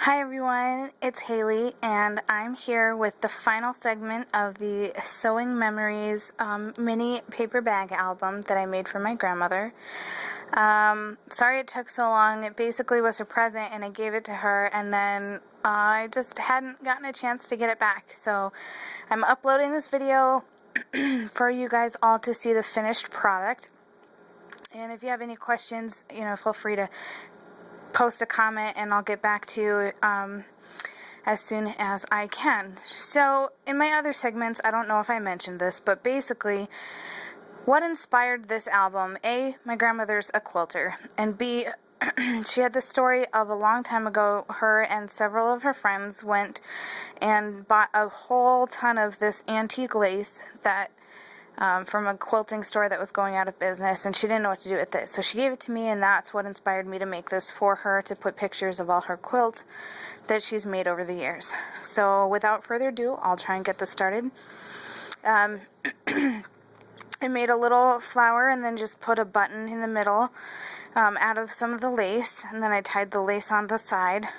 Hi everyone, it's Haley, and I'm here with the final segment of the Sewing Memories mini paper bag album that I made for my grandmother. Sorry it took so long. It basically was her present, and I gave it to her, and then I just hadn't gotten a chance to get it back. So I'm uploading this video for you guys all to see the finished product. And if you have any questions, feel free to post a comment and I'll get back to you as soon as I can. So in my other segments, I don't know if I mentioned this, but basically what inspired this album: A, my grandmother's a quilter, and B, she had the story of a long time ago, her and several of her friends went and bought a whole ton of this antique lace that from a quilting store that was going out of business, and she didn't know what to do with it. So she gave it to me, and that's what inspired me to make this for her, to put pictures of all her quilts that she's made over the years. So without further ado, I'll try and get this started. I made a little flower and then just put a button in the middle out of some of the lace, and then I tied the lace on the side.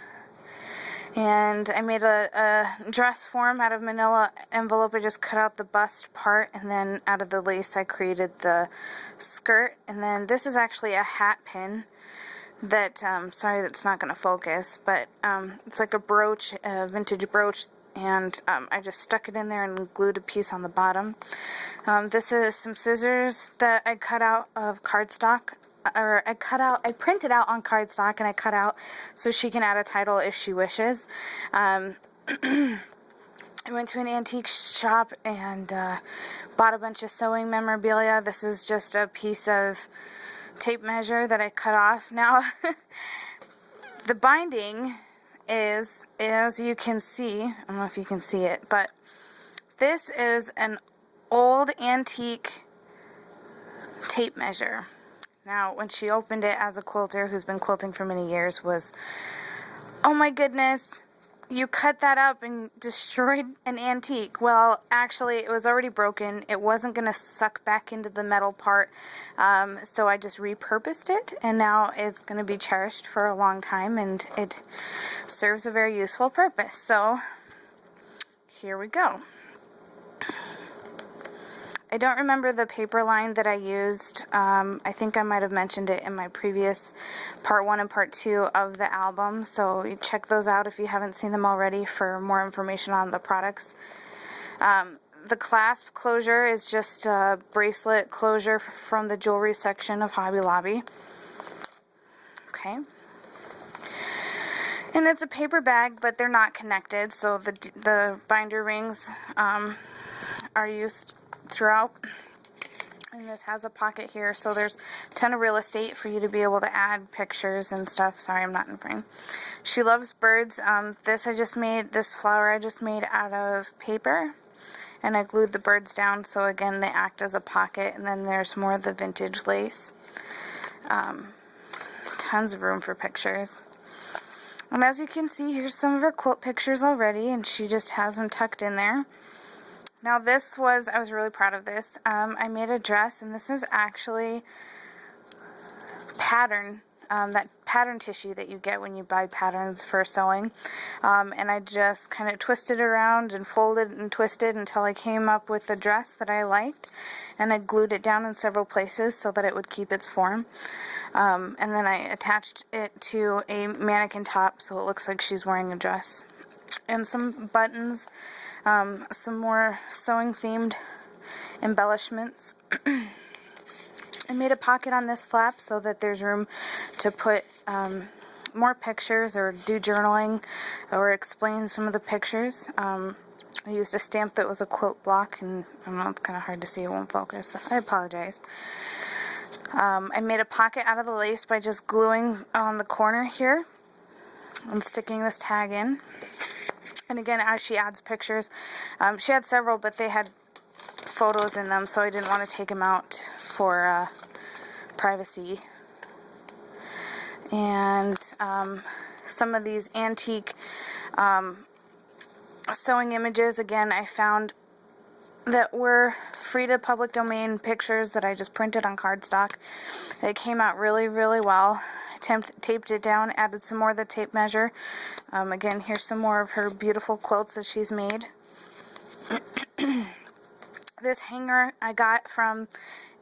And I made a dress form out of manila envelope. I just cut out the bust part, and then out of the lace I created the skirt. And then this is actually a hat pin that, sorry that's not going to focus, but it's like a brooch, a vintage brooch, and I just stuck it in there and glued a piece on the bottom. This is some scissors that I cut out of cardstock. I printed out on cardstock, and I cut out so she can add a title if she wishes. I went to an antique shop and bought a bunch of sewing memorabilia. This is just a piece of tape measure that I cut off. Now, the binding is, as you can see, I don't know if you can see it, but this is an old antique tape measure. Now, when she opened it, as a quilter who's been quilting for many years, was, oh my goodness, you cut that up and destroyed an antique. Well, actually, it was already broken. It wasn't going to suck back into the metal part, so I just repurposed it, and now it's going to be cherished for a long time, and it serves a very useful purpose. So, here we go. I don't remember the paper line that I used. I think I might have mentioned it in my previous part 1 and part 2 of the album, so you check those out if you haven't seen them already for more information on the products. The clasp closure is just a bracelet closure from the jewelry section of Hobby Lobby. Okay. And it's a paper bag, but they're not connected, so the binder rings are used throughout. And this has a pocket here, so there's a ton of real estate for you to be able to add pictures and stuff. Sorry, I'm not in frame. She loves birds. This flower I just made out of paper, and I glued the birds down, so again they act as a pocket. And then there's more of the vintage lace. Tons of room for pictures. And as you can see, here's some of her quilt pictures already, and she just has them tucked in there. Now I was really proud of this. I made a dress, and this is actually pattern, that pattern tissue that you get when you buy patterns for sewing. And I just kind of twisted around and folded and twisted until I came up with a dress that I liked. And I glued it down in several places so that it would keep its form. And then I attached it to a mannequin top so it looks like she's wearing a dress. And some buttons. Some more sewing themed embellishments. I made a pocket on this flap so that there's room to put more pictures or do journaling or explain some of the pictures. I used a stamp that was a quilt block, and I don't know, it's kind of hard to see, it won't focus, so I apologize. I made a pocket out of the lace by just gluing on the corner here and sticking this tag in. And again, as she adds pictures, she had several, but they had photos in them, so I didn't want to take them out for privacy. And some of these antique sewing images, again, I found that were free to public domain pictures that I just printed on cardstock. They came out really, really well. I taped it down, added some more of the tape measure. Again, here's some more of her beautiful quilts that she's made. This hanger I got from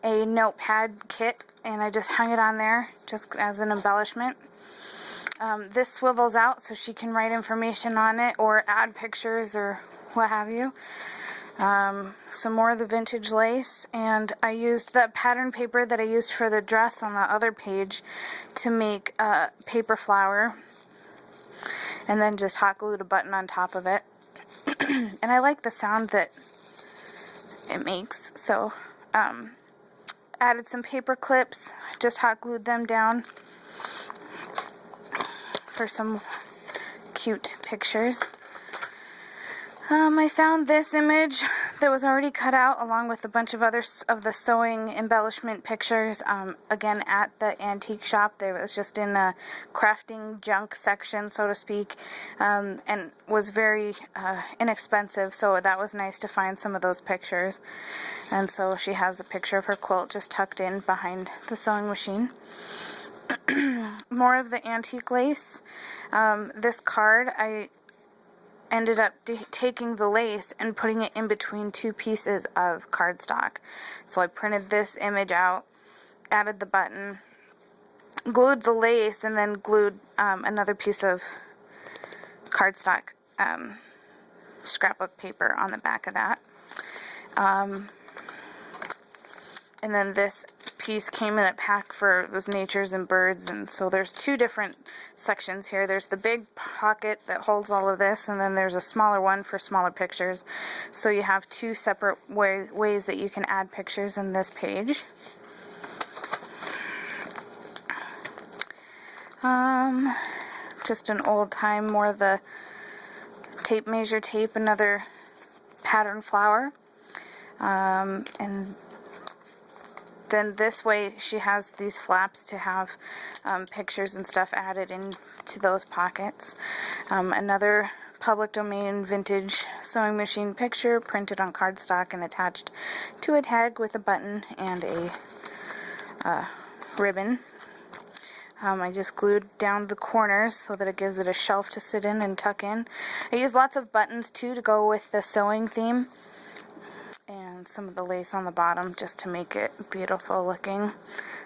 a notepad kit, and I just hung it on there just as an embellishment. This swivels out so she can write information on it or add pictures or what have you. Some more of the vintage lace, and I used the pattern paper that I used for the dress on the other page to make a paper flower, and then just hot glued a button on top of it. And I like the sound that it makes, so added some paper clips, just hot glued them down for some cute pictures. I found this image that was already cut out along with a bunch of others of the sewing embellishment pictures, again at the antique shop. There was just in a crafting junk section, so to speak, and was very inexpensive, so that was nice to find some of those pictures. And so she has a picture of her quilt just tucked in behind the sewing machine. More of the antique lace. This card, I ended up taking the lace and putting it in between two pieces of cardstock. So I printed this image out, added the button, glued the lace, and then glued another piece of cardstock scrapbook paper on the back of that. And then this piece came in a pack for those natures and birds, and so there's two different sections here. There's the big pocket that holds all of this, and then there's a smaller one for smaller pictures. So you have two separate ways that you can add pictures in this page. Just an old time, more of the tape measure tape, another pattern flower. And then this way she has these flaps to have pictures and stuff added into those pockets. Another public domain vintage sewing machine picture printed on cardstock and attached to a tag with a button and a ribbon. I just glued down the corners so that it gives it a shelf to sit in and tuck in. I used lots of buttons too to go with the sewing theme, and some of the lace on the bottom just to make it beautiful looking.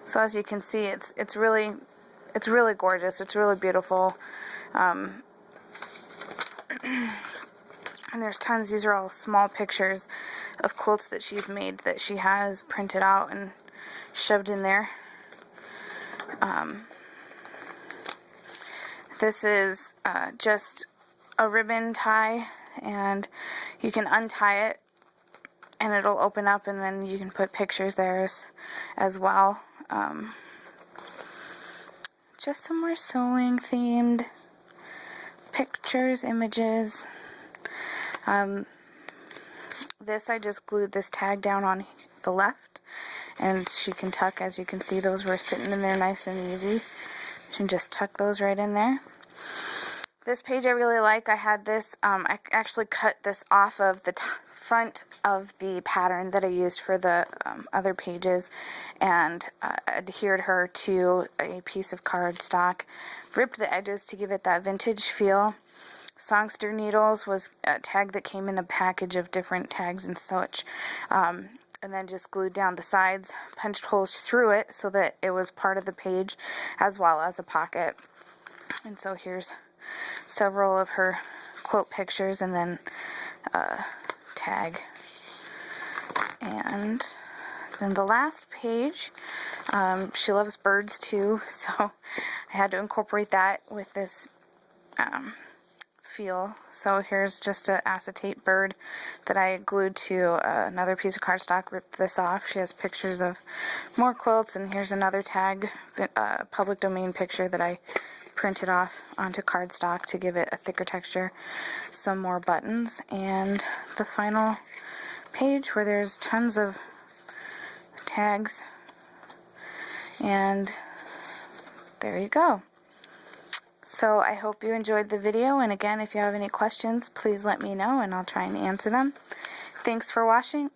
So as you can see, it's really gorgeous. It's really beautiful. And there's tons. These are all small pictures of quilts that she's made that she has printed out and shoved in there. This is just a ribbon tie, and you can untie it and it'll open up, and then you can put pictures there as well. Just some more sewing themed pictures, images. This, I just glued this tag down on the left, and she can tuck, as you can see, those were sitting in there nice and easy. You can just tuck those right in there. This page I really like. I had this, I actually cut this off of the front of the pattern that I used for the other pages, and adhered her to a piece of cardstock, ripped the edges to give it that vintage feel. Songster Needles was a tag that came in a package of different tags and such, and then just glued down the sides, punched holes through it so that it was part of the page as well as a pocket. And so here's several of her quilt pictures, and then tag. And then the last page, she loves birds too, so I had to incorporate that with this feel. So here's just an acetate bird that I glued to another piece of cardstock, ripped this off. She has pictures of more quilts, and here's another tag, public domain picture that I printed off onto cardstock to give it a thicker texture. Some more buttons, and the final page where there's tons of tags, and there you go. So I hope you enjoyed the video, and again, if you have any questions, please let me know and I'll try and answer them. Thanks for watching.